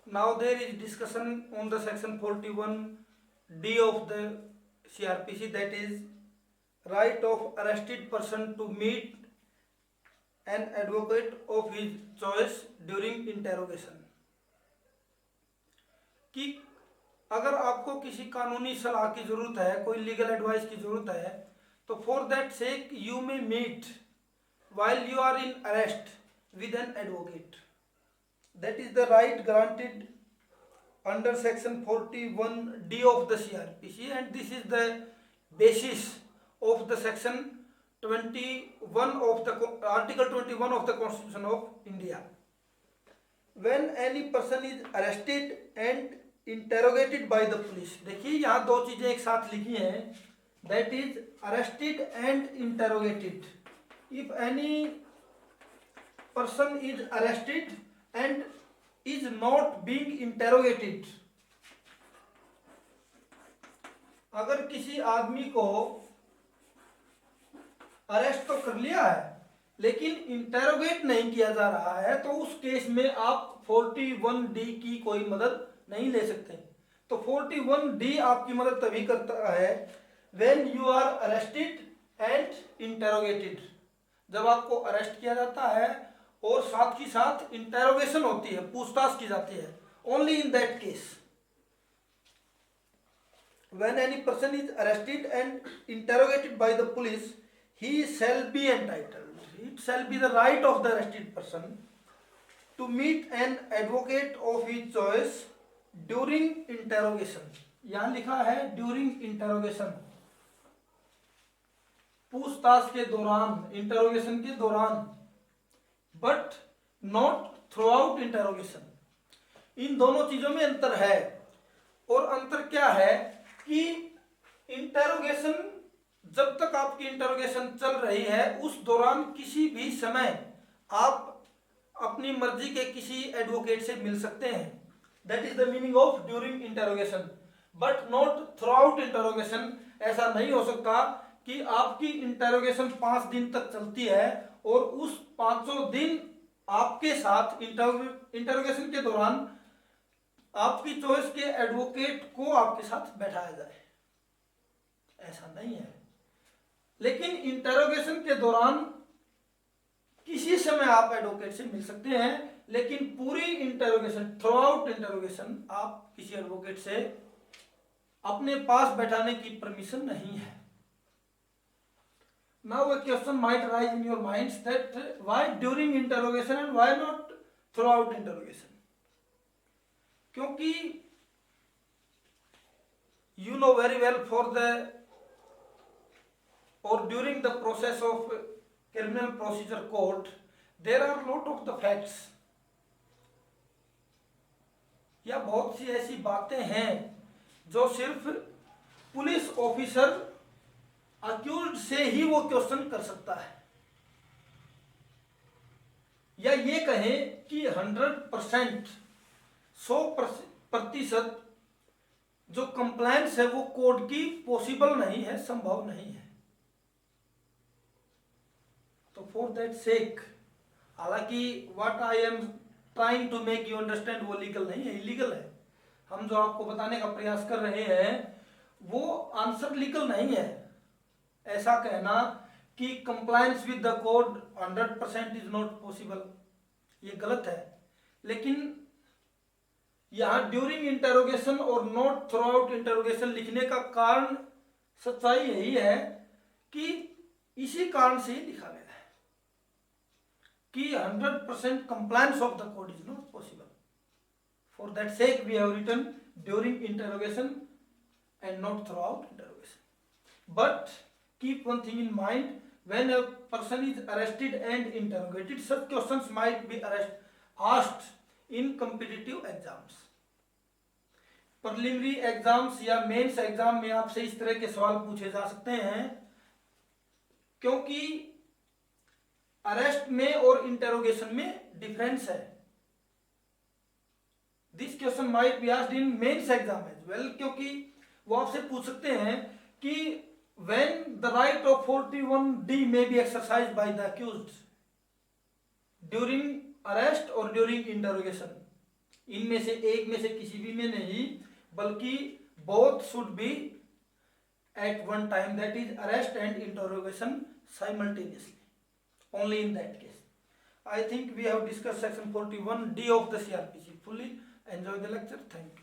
Now there is discussion on the section 41D of the CRPC, that is right of arrested person to meet an advocate of his choice during interrogation. कि अगर आपको किसी कानूनी सलाह की जरूरत है, कोई लीगल एडवाइस की जरूरत है, तो for that sake you may meet while you are in arrest with an advocate. That is the right granted under section 41D of the CRPC, and this is the basis of the section 21 of the article 21 of the Constitution of India. When any person is arrested and interrogated by the police, देखिए यहाँ दो चीजें एक साथ लिखी हैं, that is arrested and interrogated. If any person is arrested and is not being interrogated, अगर किसी आदमी को अरेस्ट तो कर लिया है लेकिन इंटेरोगेट नहीं किया जा रहा है, तो उस केस में आप 41D की कोई मदद नहीं ले सकते. तो 41D आपकी मदद तभी करता है when you are arrested and interrogated, जब आपको अरेस्ट किया जाता है और साथ ही साथ इंटेरोगेशन होती है, पूछताछ की जाती है. Only in that case when any person is arrested and interrogated by the police, he shall be entitled, it shall be the right of the arrested person to meet an advocate of his choice during interrogation. यहां लिखा है during interrogation, पूछताछ के दौरान, interrogation के दौरान, but not throughout interrogation. इन दोनों चीजों में अंतर है. और अंतर क्या है कि इंटरोगेशन, जब तक आपकी इंटरोगेशन चल रही है उस दौरान किसी भी समय आप अपनी मर्जी के किसी एडवोकेट से मिल सकते हैं. That is the meaning of during interrogation, but not throughout interrogation. ऐसा नहीं हो सकता कि आपकी इंटरोगेशन 5 दिन तक चलती है और उस 5 दिन आपके साथ इंटरोगेशन के दौरान आपकी चॉइस के एडवोकेट को आपके साथ बैठाया जाए. ऐसा नहीं है. लेकिन इंटरोगेशन के दौरान किसी समय आप एडवोकेट से मिल सकते हैं, लेकिन पूरी इंटरोगेशन, थ्रू आउट इंटरोगेशन, आप किसी एडवोकेट से अपने पास बैठाने की परमिशन नहीं है. Now a question might arise in your minds that why during interrogation and why not throughout interrogation? क्योंकि you know very well for the or during the process of criminal procedure court there are lot of the facts, या बहुत सी ऐसी बातें हैं जो सिर्फ police officer accused से ही वो क्वेश्चन कर सकता है. या ये कहें कि 100%, 100% जो कंप्लायंस है वो कोर्ट की पॉसिबल नहीं है, संभव नहीं है. तो फॉर दैट सेक, हालांकि what I am trying to make you understand वो लीगल नहीं है, इलीगल है. हम जो आपको बताने का प्रयास कर रहे हैं वो आंसर लीगल नहीं है. ऐसा कहना कि compliance with the code 100% is not possible, ये गलत है. लेकिन यहां ड्यूरिंग इंटरोगेशन और नॉट थ्रू आउट इंटरोगेशन लिखने का कारण, सच्चाई यही है कि इसी कारण से ही लिखा गया है कि 100% compliance of the code is not possible. For that sake we have written during interrogation and not throughout interrogation. But keep one thing in mind, when a person is arrested and interrogated, such questions might be asked in competitive exams. preliminary exams या mains exam में आपसे इस तरह के सवाल पूछे जा सकते हैं, क्योंकि अरेस्ट में और इंटरोगेशन में डिफरेंस है. This question might be asked in mains exam as well, क्योंकि वो आपसे पूछ सकते हैं कि when the right of 41D may be exercised by the accused during arrest or during interrogation. इनमें से एक में से किसी भी में नहीं, बल्कि both should be at one time, that is arrest and interrogation simultaneously. Only in that case. I think we have discussed section 41D of the CRPC fully. Enjoy the lecture. Thank you.